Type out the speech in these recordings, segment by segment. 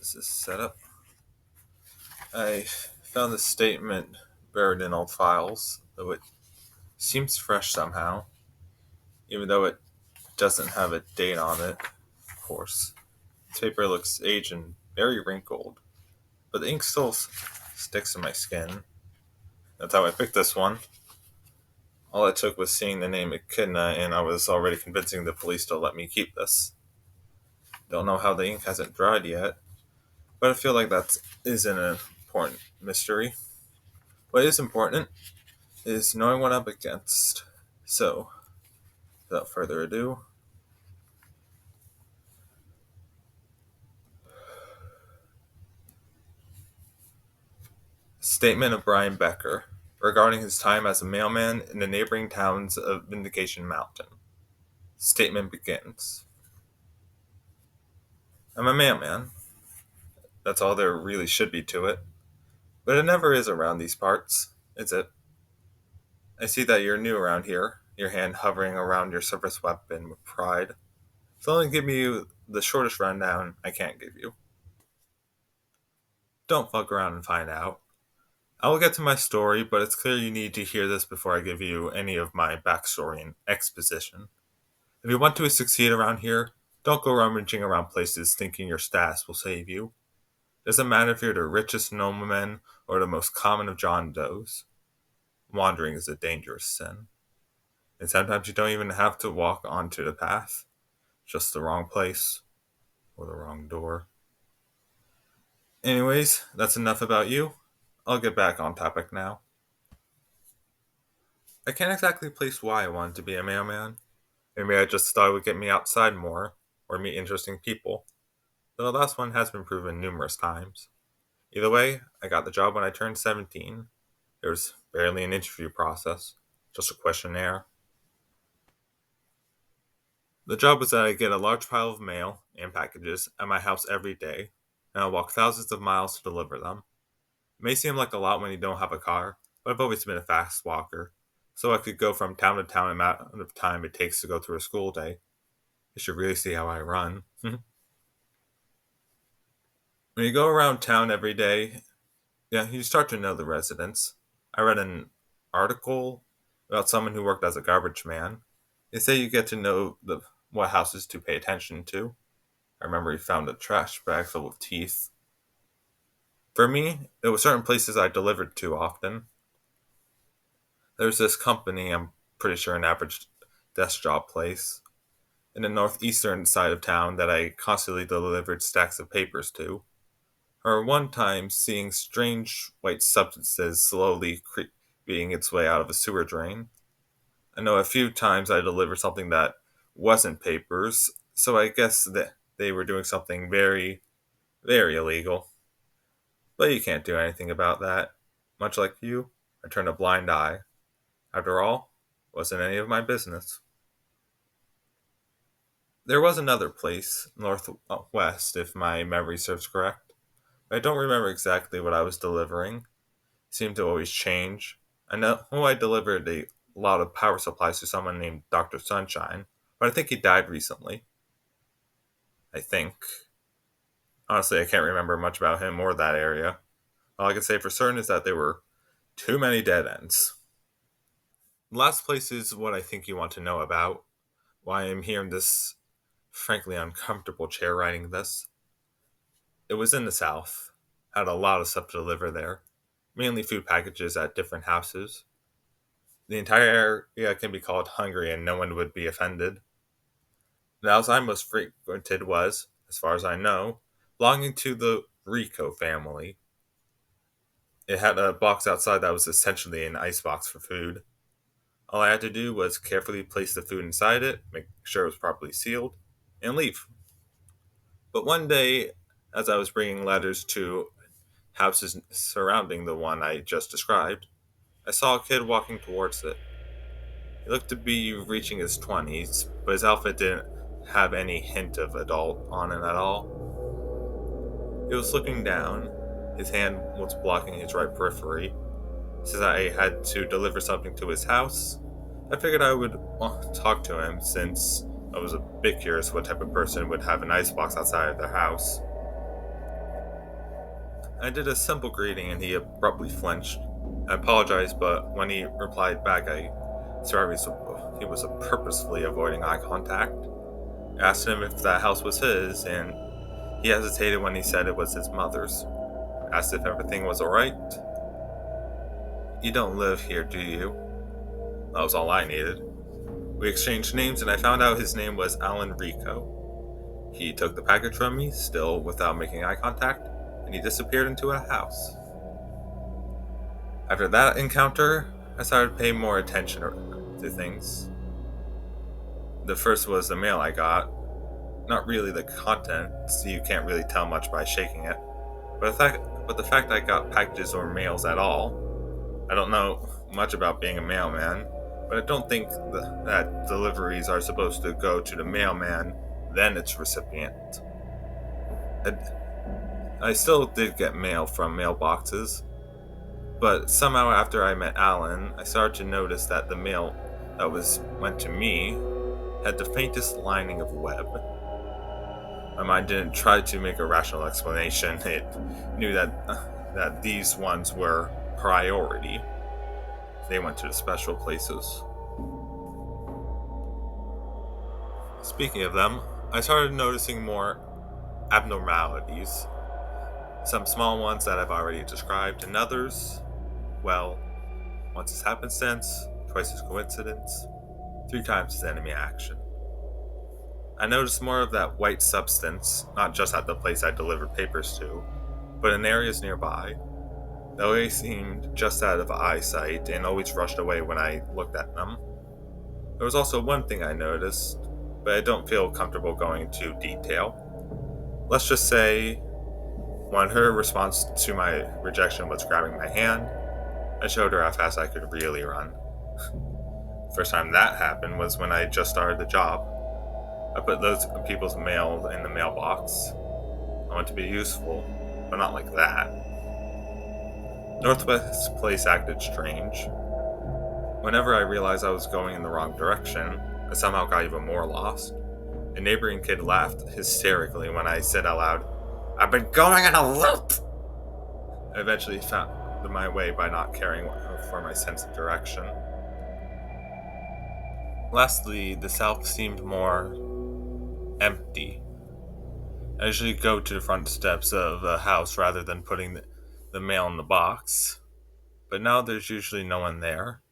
This is set up. I found this statement buried in old files, though it seems fresh somehow, even though it doesn't have a date on it, of course. The paper looks aged and very wrinkled, but the ink still sticks to my skin. That's how I picked this one. All it took was seeing the name Echidna, and I was already convincing the police to let me keep this. Don't know how the ink hasn't dried yet, but I feel like that is an important mystery. What is important is knowing what I'm up against. So, without further ado, statement of Bryan Beker regarding his time as a mailman in the neighboring towns of Vindication Mountain. Statement begins. I'm a mailman. That's all there really should be to it. But it never is around these parts, is it? I see that you're new around here, your hand hovering around your service weapon with pride. So let me give you the shortest rundown I can't give you. Don't fuck around and find out. I will get to my story, but it's clear you need to hear this before I give you any of my backstory and exposition. If you want to succeed around here, don't go rummaging around places thinking your status will save you. It doesn't matter if you're the richest nobleman or the most common of John Does. Wandering is a dangerous sin. And sometimes you don't even have to walk onto the path. Just the wrong place or the wrong door. Anyways, that's enough about you. I'll get back on topic now. I can't exactly place why I wanted to be a mailman. Maybe I just thought it would get me outside more, or meet interesting people. Though the last one has been proven numerous times. Either way, I got the job when I turned 17. There was barely an interview process, just a questionnaire. The job was that I get a large pile of mail and packages at my house every day, and I walk thousands of miles to deliver them. It may seem like a lot when you don't have a car, but I've always been a fast walker, so I could go from town to town in the amount of time it takes to go through a school day. You should really see how I run. When you go around town every day, you start to know the residents. I read an article about someone who worked as a garbage man. They say you get to know what houses to pay attention to. I remember he found a trash bag full of teeth. For me, there were certain places I delivered to often. There's this company, I'm pretty sure an average desk job place, in the northeastern side of town that I constantly delivered stacks of papers to. Or one time seeing strange white substances slowly creeping its way out of a sewer drain. I know a few times I delivered something that wasn't papers, so I guess that they were doing something very, very illegal. But you can't do anything about that. Much like you, I turned a blind eye. After all, it wasn't any of my business. There was another place, northwest, if my memory serves correct. I don't remember exactly what I was delivering. It seemed to always change. I know I delivered a lot of power supplies to someone named Dr. Sunshine, but I think he died recently. I think. Honestly, I can't remember much about him or that area. All I can say for certain is that there were too many dead ends. The last place is what I think you want to know about. Why I'm here in this frankly uncomfortable chair writing this. It was in the South. Had a lot of stuff to deliver there. Mainly food packages at different houses. The entire area can be called hungry and no one would be offended. The house I most frequented was, as far as I know, belonging to the Rico family. It had a box outside that was essentially an icebox for food. All I had to do was carefully place the food inside it, make sure it was properly sealed, and leave. But one day, as I was bringing letters to houses surrounding the one I just described, I saw a kid walking towards it. He looked to be reaching his 20s, but his outfit didn't have any hint of adult on it at all. He was looking down. His hand was blocking his right periphery. Since I had to deliver something to his house, I figured I would talk to him since I was a bit curious what type of person would have an icebox outside of their house. I did a simple greeting and he abruptly flinched. I apologized, but when he replied back, I swear he was purposefully avoiding eye contact. I asked him if the house was his, and he hesitated when he said it was his mother's. I asked if everything was alright. You don't live here, do you? That was all I needed. We exchanged names, and I found out his name was Alan Rico. He took the package from me, still without making eye contact, and he disappeared into a house. After that encounter, I started paying more attention to things. The first was the mail I got. Not really the content, so you can't really tell much by shaking it. But the fact I got packages or mails at all. I don't know much about being a mailman, but I don't think that deliveries are supposed to go to the mailman, then its recipient. I still did get mail from mailboxes, but somehow after I met Alan, I started to notice that the mail that went to me had the faintest lining of web. My mind didn't try to make a rational explanation. It knew that these ones were priority. They went to the special places. Speaking of them, I started noticing more abnormalities. Some small ones that I've already described, and others, well, once is happenstance, twice is coincidence, 3 times is enemy action. I noticed more of that white substance, not just at the place I delivered papers to, but in areas nearby. They always seemed just out of eyesight and always rushed away when I looked at them. There was also one thing I noticed, but I don't feel comfortable going into detail. Let's just say, when her response to my rejection was grabbing my hand, I showed her how fast I could really run. First time that happened was when I just started the job. I put those people's mail in the mailbox. I want to be useful, but not like that. Northwest Place acted strange. Whenever I realized I was going in the wrong direction, I somehow got even more lost. A neighboring kid laughed hysterically when I said out loud, "I've been going in a loop!" I eventually found my way by not caring for my sense of direction. Lastly, the south seemed more empty. I usually go to the front steps of a house rather than putting the mail in the box, but now there's usually no one there.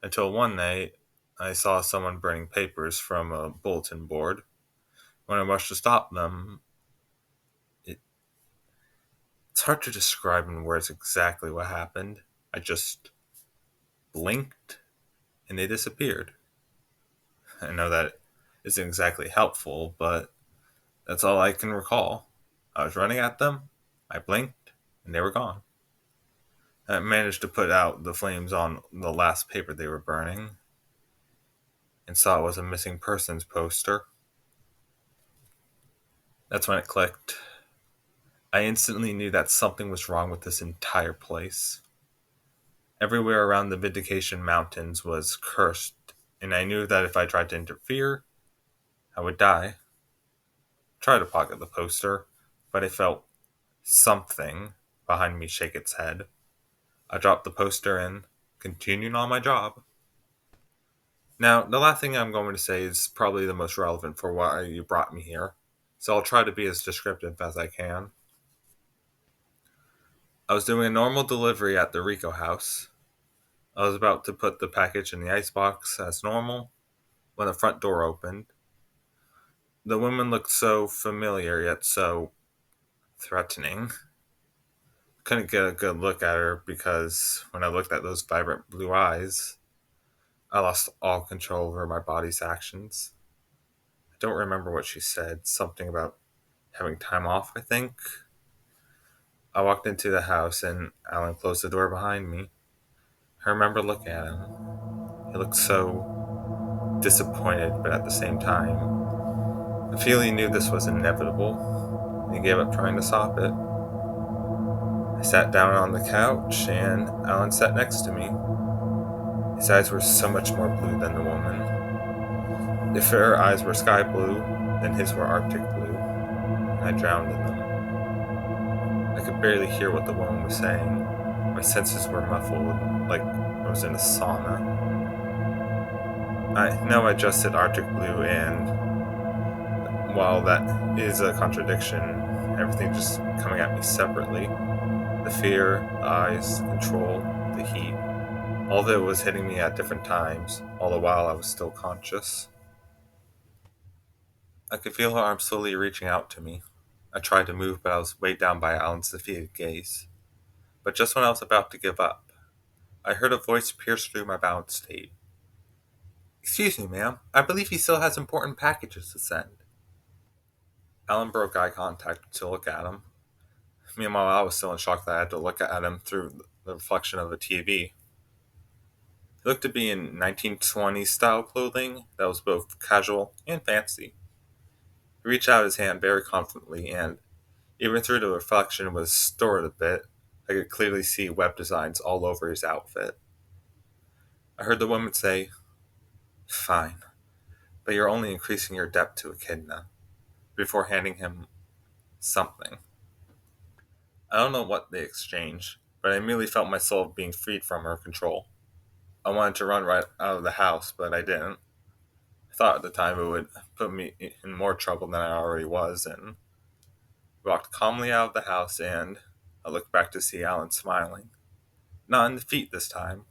Until one night, I saw someone burning papers from a bulletin board. When I rushed to stop them, it's hard to describe in words exactly what happened. I just blinked and they disappeared. I know that isn't exactly helpful, but that's all I can recall. I was running at them, I blinked, and they were gone. I managed to put out the flames on the last paper they were burning and saw it was a missing persons poster. That's when it clicked. I instantly knew that something was wrong with this entire place. Everywhere around the Vindication Mountains was cursed, and I knew that if I tried to interfere, I would die. I tried to pocket the poster, but I felt something behind me shake its head. I dropped the poster and continued on my job. Now, the last thing I'm going to say is probably the most relevant for why you brought me here, so I'll try to be as descriptive as I can. I was doing a normal delivery at the Rico house. I was about to put the package in the icebox as normal when the front door opened. The woman looked so familiar yet so threatening. Couldn't get a good look at her because when I looked at those vibrant blue eyes, I lost all control over my body's actions. I don't remember what she said, something about having time off, I think. I walked into the house and Alan closed the door behind me. I remember looking at him. He looked so disappointed, but at the same time, I feel he knew this was inevitable, and he gave up trying to stop it. I sat down on the couch, and Alan sat next to me. His eyes were so much more blue than the woman. If her eyes were sky blue, then his were Arctic blue, and I drowned in them. I could barely hear what the woman was saying. My senses were muffled, like I was in a sauna. I know I just said Arctic Blue, and while that is a contradiction, everything just coming at me separately. The fear, the eyes, the control, the heat. All of it was hitting me at different times, all the while I was still conscious. I could feel her arm slowly reaching out to me. I tried to move, but I was weighed down by Alan's defeated gaze. But just when I was about to give up, I heard a voice pierce through my bound state. "Excuse me, ma'am. I believe he still has important packages to send." Alan broke eye contact to look at him. Meanwhile, I was still in shock that I had to look at him through the reflection of a TV. He looked to be in 1920s style clothing that was both casual and fancy. He reached out his hand very confidently, and even through the reflection was distorted a bit, I could clearly see web designs all over his outfit. I heard the woman say, "Fine, but you're only increasing your debt to Echidna," before handing him something. I don't know what they exchanged, but I immediately felt my soul being freed from her control. I wanted to run right out of the house, but I didn't. I thought at the time it would put me in more trouble than I already was, and walked calmly out of the house, and I looked back to see Alan smiling. Not in defeat this time,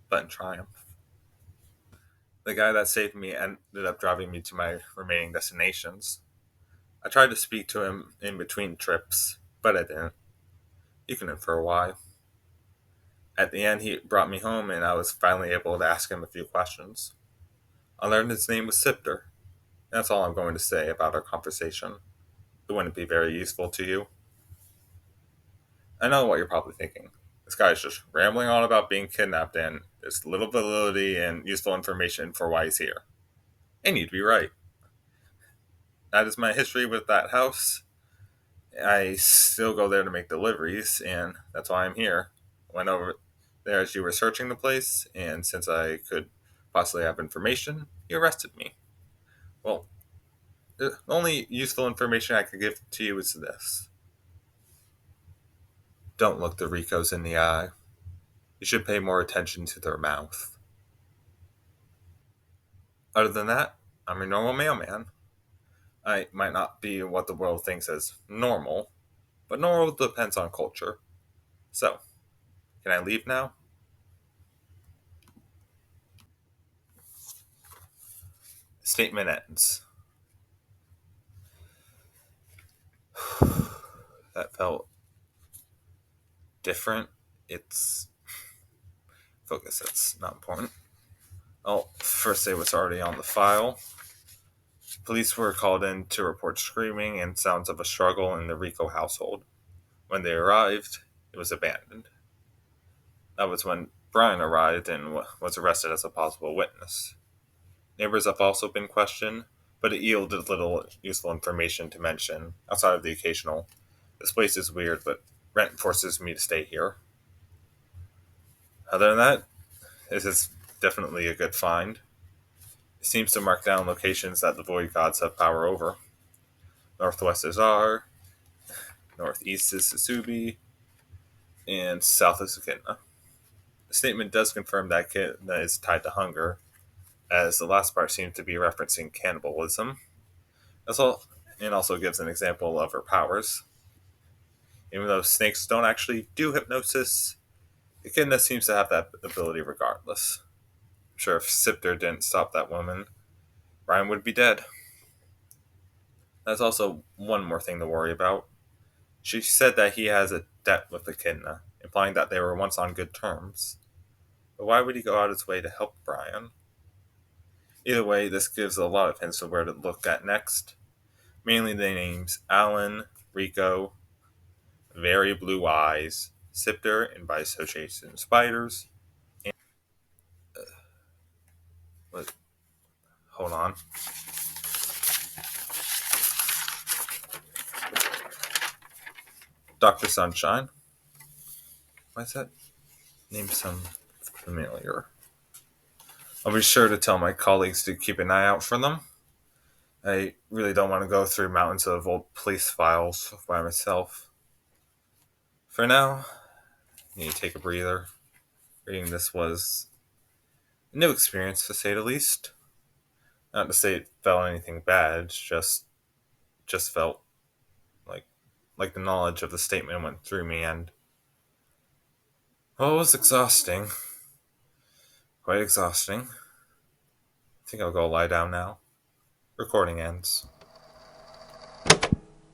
but in triumph. The guy that saved me ended up driving me to my remaining destinations. I tried to speak to him in between trips, but I didn't. You can infer why. At the end, he brought me home, and I was finally able to ask him a few questions. I learned his name was Sipter. That's all I'm going to say about our conversation. It wouldn't be very useful to you. I know what you're probably thinking. This guy's just rambling on about being kidnapped, and there's little validity and useful information for why he's here. And you'd be right. That is my history with that house. I still go there to make deliveries, and that's why I'm here. I went over there as you were searching the place, and since I could possibly have information, you arrested me. Well, the only useful information I could give to you is this. Don't look the Ricos in the eye. You should pay more attention to their mouth. Other than that, I'm your normal mailman. I might not be what the world thinks as normal, but normal depends on culture. So, can I leave now? The statement ends. That felt different. It's focus, that's not important. I'll first say what's already on the file. Police were called in to report screaming and sounds of a struggle in the Rico household. When they arrived, it was abandoned. That was when Bryan arrived and was arrested as a possible witness. Neighbors have also been questioned, but it yielded little useful information to mention, outside of the occasional, "This place is weird, but rent forces me to stay here." Other than that, this is definitely a good find. It seems to mark down locations that the Void Gods have power over. Northwest is R, northeast is Susubi, and south is Echidna. The statement does confirm that Echidna is tied to hunger, as the last part seems to be referencing cannibalism. And also gives an example of her powers. Even though snakes don't actually do hypnosis, Echidna seems to have that ability regardless. I'm sure if Sipter didn't stop that woman, Ryan would be dead. There's also one more thing to worry about. She said that he has a debt with Echidna, implying that they were once on good terms. But why would he go out his way to help Bryan? Either way, this gives a lot of hints of where to look at next. Mainly the names Alan, Rico, Very Blue Eyes, Sipter, and by association Spiders. And, what, hold on. Dr. Sunshine. Why's that name sound familiar? I'll be sure to tell my colleagues to keep an eye out for them. I really don't want to go through mountains of old police files by myself. For now, I need to take a breather. Reading this was a new experience, to say the least. Not to say it felt anything bad, it's just felt like the knowledge of the statement went through me, and well, it was exhausting. Quite exhausting. I think I'll go lie down now. Recording ends.